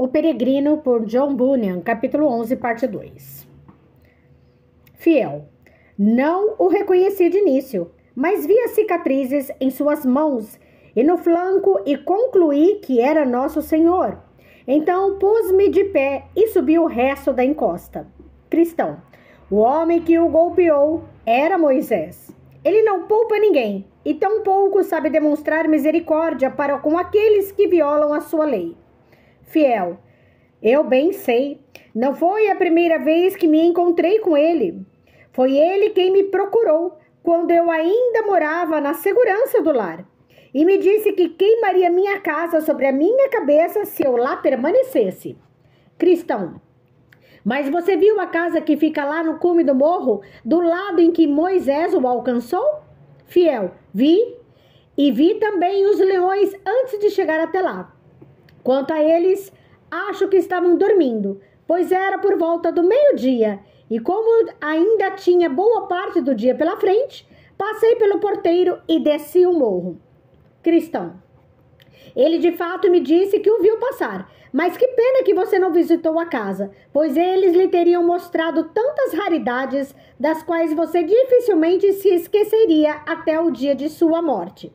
O Peregrino, por John Bunyan, capítulo 11, parte 2. Fiel. Não o reconheci de início, mas vi as cicatrizes em suas mãos e no flanco e concluí que era nosso Senhor. Então pus-me de pé e subi o resto da encosta. Cristão. O homem que o golpeou era Moisés. Ele não poupa ninguém e tampouco sabe demonstrar misericórdia para com aqueles que violam a sua lei. Fiel. Eu bem sei, não foi a primeira vez que me encontrei com ele. Foi ele quem me procurou quando eu ainda morava na segurança do lar e me disse que queimaria minha casa sobre a minha cabeça se eu lá permanecesse. Cristão. Mas você viu a casa que fica lá no cume do morro, do lado em que Moisés o alcançou? Fiel. Vi, e vi também os leões antes de chegar até lá. Quanto a eles, acho que estavam dormindo, pois era por volta do meio-dia, e como ainda tinha boa parte do dia pela frente, passei pelo porteiro e desci o morro. Cristão. Ele de fato me disse que o viu passar, mas que pena que você não visitou a casa, pois eles lhe teriam mostrado tantas raridades das quais você dificilmente se esqueceria até o dia de sua morte.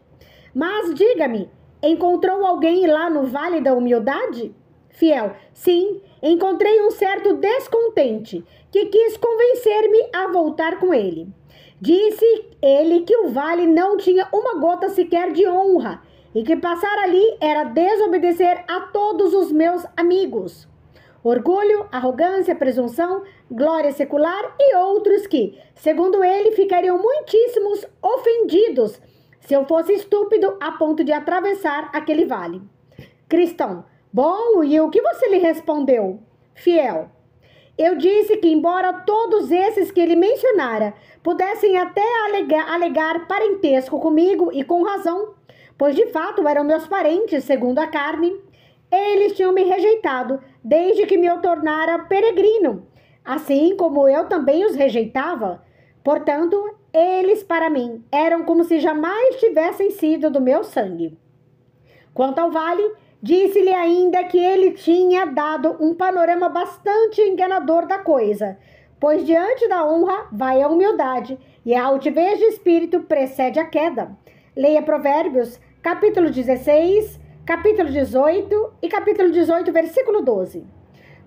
Mas diga-me, encontrou alguém lá no Vale da Humildade? Fiel. Sim, encontrei um certo descontente que quis convencer-me a voltar com ele. Disse ele que o vale não tinha uma gota sequer de honra e que passar ali era desobedecer a todos os meus amigos. Orgulho, arrogância, presunção, glória secular e outros que, segundo ele, ficariam muitíssimos ofendidos se eu fosse estúpido a ponto de atravessar aquele vale. Cristão. Bom, e o que você lhe respondeu? Fiel. Eu disse que, embora todos esses que ele mencionara pudessem até alegar parentesco comigo e com razão, pois de fato eram meus parentes segundo a carne, eles tinham me rejeitado desde que me tornara peregrino, assim como eu também os rejeitava. Portanto, eles para mim eram como se jamais tivessem sido do meu sangue. Quanto ao vale, disse-lhe ainda que ele tinha dado um panorama bastante enganador da coisa, pois diante da honra vai a humildade e a altivez de espírito precede a queda. Leia Provérbios, capítulo 16, capítulo 18 e capítulo 18, versículo 12.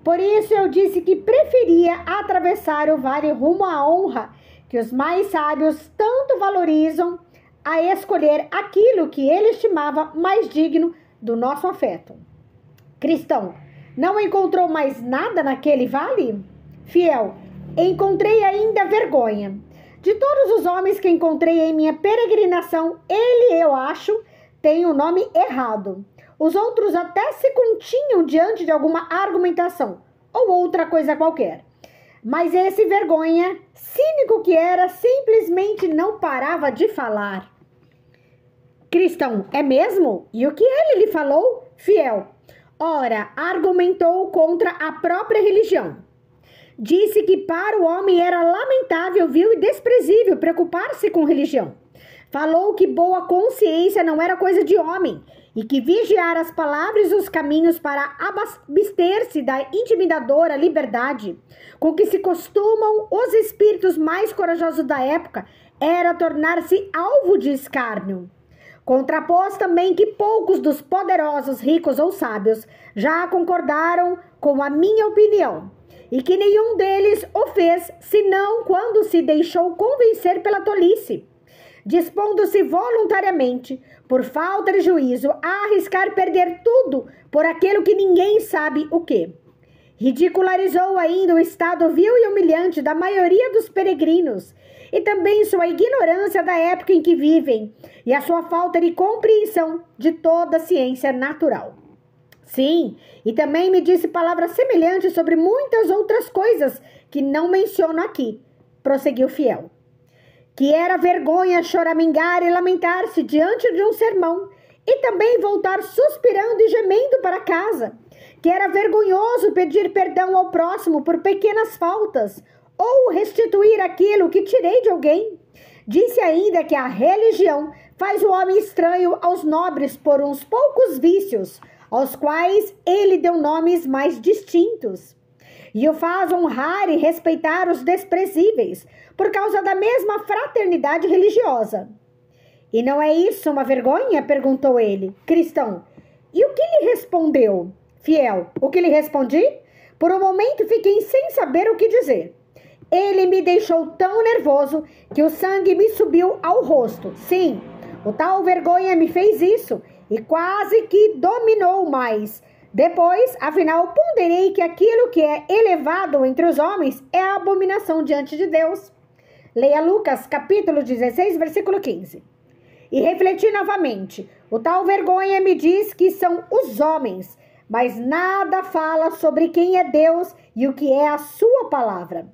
Por isso eu disse que preferia atravessar o vale rumo à honra, que os mais sábios tanto valorizam, a escolher aquilo que ele estimava mais digno do nosso afeto. Cristão. Não encontrou mais nada naquele vale? Fiel. Encontrei ainda vergonha. De todos os homens que encontrei em minha peregrinação, ele, eu acho, tem o nome errado. Os outros até se continham diante de alguma argumentação ou outra coisa qualquer. Mas esse vergonha, cínico que era, simplesmente não parava de falar. Cristão. É mesmo? E o que ele lhe falou? Fiel. Ora, argumentou contra a própria religião. Disse que para o homem era lamentável, vil e desprezível preocupar-se com religião. Falou que boa consciência não era coisa de homem e que vigiar as palavras e os caminhos para abster-se da intimidadora liberdade com que se costumam os espíritos mais corajosos da época era tornar-se alvo de escárnio. Contrapôs também que poucos dos poderosos, ricos ou sábios já concordaram com a minha opinião e que nenhum deles o fez senão quando se deixou convencer pela tolice, dispondo-se voluntariamente, por falta de juízo, a arriscar perder tudo por aquilo que ninguém sabe o que. Ridicularizou ainda o estado vil e humilhante da maioria dos peregrinos e também sua ignorância da época em que vivem e a sua falta de compreensão de toda a ciência natural. Sim, e também me disse palavras semelhantes sobre muitas outras coisas que não menciono aqui, prosseguiu Fiel. Que era vergonha choramingar e lamentar-se diante de um sermão e também voltar suspirando e gemendo para casa. Que era vergonhoso pedir perdão ao próximo por pequenas faltas ou restituir aquilo que tirei de alguém. Disse ainda que a religião faz o homem estranho aos nobres por uns poucos vícios, aos quais ele deu nomes mais distintos. E o faz honrar e respeitar os desprezíveis, por causa da mesma fraternidade religiosa. E não é isso uma vergonha? Perguntou ele. Cristão. E o que lhe respondeu? Fiel. O que lhe respondi? Por um momento fiquei sem saber o que dizer. Ele me deixou tão nervoso que o sangue me subiu ao rosto. Sim, o tal vergonha me fez isso e quase que dominou mais. Depois, afinal, ponderei que aquilo que é elevado entre os homens é a abominação diante de Deus. Leia Lucas, capítulo 16, versículo 15. E refleti novamente. O tal vergonha me diz que são os homens, mas nada fala sobre quem é Deus e o que é a sua palavra.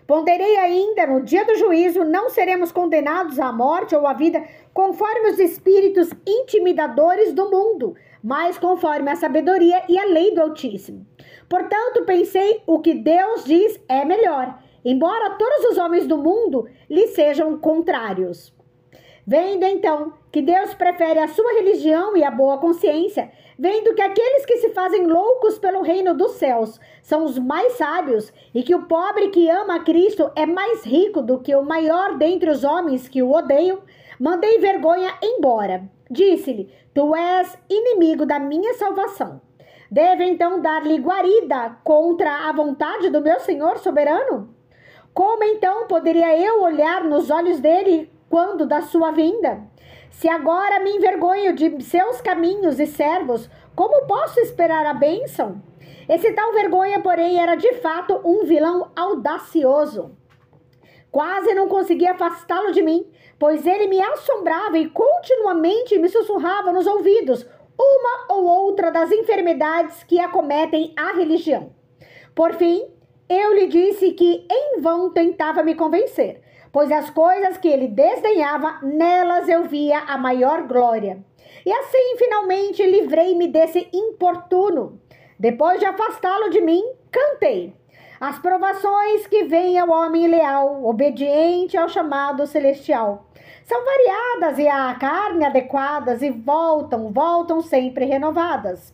Ponderei ainda, no dia do juízo, não seremos condenados à morte ou à vida conforme os espíritos intimidadores do mundo, mas conforme a sabedoria e a lei do Altíssimo. Portanto, pensei, o que Deus diz é melhor, embora todos os homens do mundo lhe sejam contrários. Vendo então que Deus prefere a sua religião e a boa consciência, vendo que aqueles que se fazem loucos pelo reino dos céus são os mais sábios e que o pobre que ama a Cristo é mais rico do que o maior dentre os homens que o odeiam, mandei vergonha embora. Disse-lhe, tu és inimigo da minha salvação. Deve então dar-lhe guarida contra a vontade do meu Senhor soberano? Como então poderia eu olhar nos olhos dele quando da sua vinda? Se agora me envergonho de seus caminhos e servos, como posso esperar a bênção? Esse tal vergonha, porém, era de fato um vilão audacioso. Quase não conseguia afastá-lo de mim, pois ele me assombrava e continuamente me sussurrava nos ouvidos uma ou outra das enfermidades que acometem a religião. Por fim, eu lhe disse que em vão tentava me convencer, pois as coisas que ele desdenhava, nelas eu via a maior glória. E assim, finalmente, livrei-me desse importuno. Depois de afastá-lo de mim, cantei. As provações que vêm ao homem leal, obediente ao chamado celestial, são variadas e à carne adequadas e voltam sempre renovadas.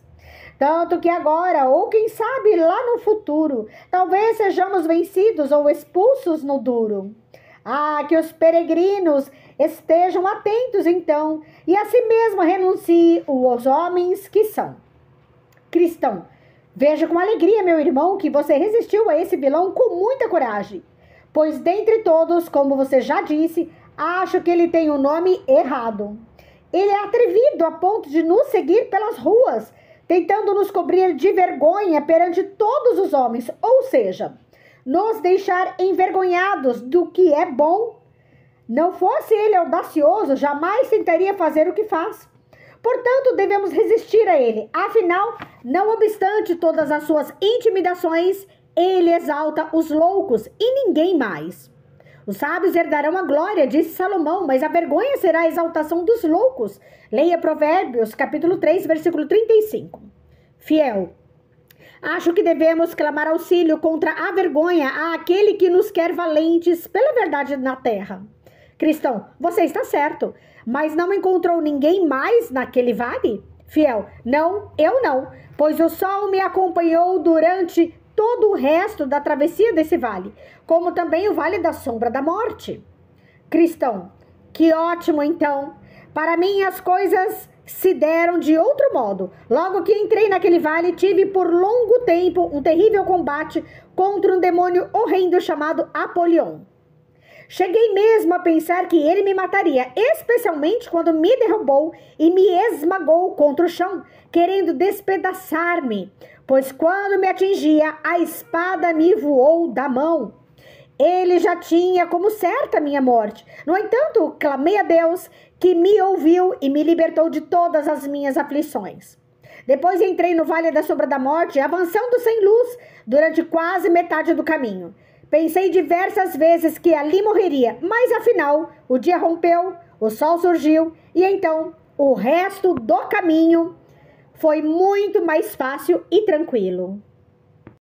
Tanto que agora, ou quem sabe lá no futuro, talvez sejamos vencidos ou expulsos no duro. Ah, que os peregrinos estejam atentos então, e a si mesmo renunciem os homens que são. Cristão, veja com alegria, meu irmão, que você resistiu a esse vilão com muita coragem. Pois dentre todos, como você já disse, acho que ele tem o nome errado. Ele é atrevido a ponto de nos seguir pelas ruas, tentando nos cobrir de vergonha perante todos os homens, ou seja, nos deixar envergonhados do que é bom. Não fosse ele audacioso, jamais tentaria fazer o que faz. Portanto, devemos resistir a ele. Afinal, não obstante todas as suas intimidações, ele exalta os loucos e ninguém mais. Os sábios herdarão a glória, disse Salomão, mas a vergonha será a exaltação dos loucos. Leia Provérbios, capítulo 3, versículo 35. Fiel. Acho que devemos clamar auxílio contra a vergonha àquele que nos quer valentes pela verdade na terra. Cristão, você está certo, mas não encontrou ninguém mais naquele vale? Fiel, não, eu não, pois o sol me acompanhou durante todo o resto da travessia desse vale, como também o vale da sombra da morte. Cristão, que ótimo então. Para mim as coisas se deram de outro modo. Logo que entrei naquele vale, tive por longo tempo um terrível combate contra um demônio horrendo chamado Apolion. Cheguei mesmo a pensar que ele me mataria, especialmente quando me derrubou e me esmagou contra o chão, querendo despedaçar-me, pois quando me atingia, a espada me voou da mão. Ele já tinha como certa a minha morte. No entanto, clamei a Deus, que me ouviu e me libertou de todas as minhas aflições. Depois entrei no Vale da Sombra da Morte, avançando sem luz durante quase metade do caminho. Pensei diversas vezes que ali morreria, mas afinal o dia rompeu, o sol surgiu e então o resto do caminho foi muito mais fácil e tranquilo.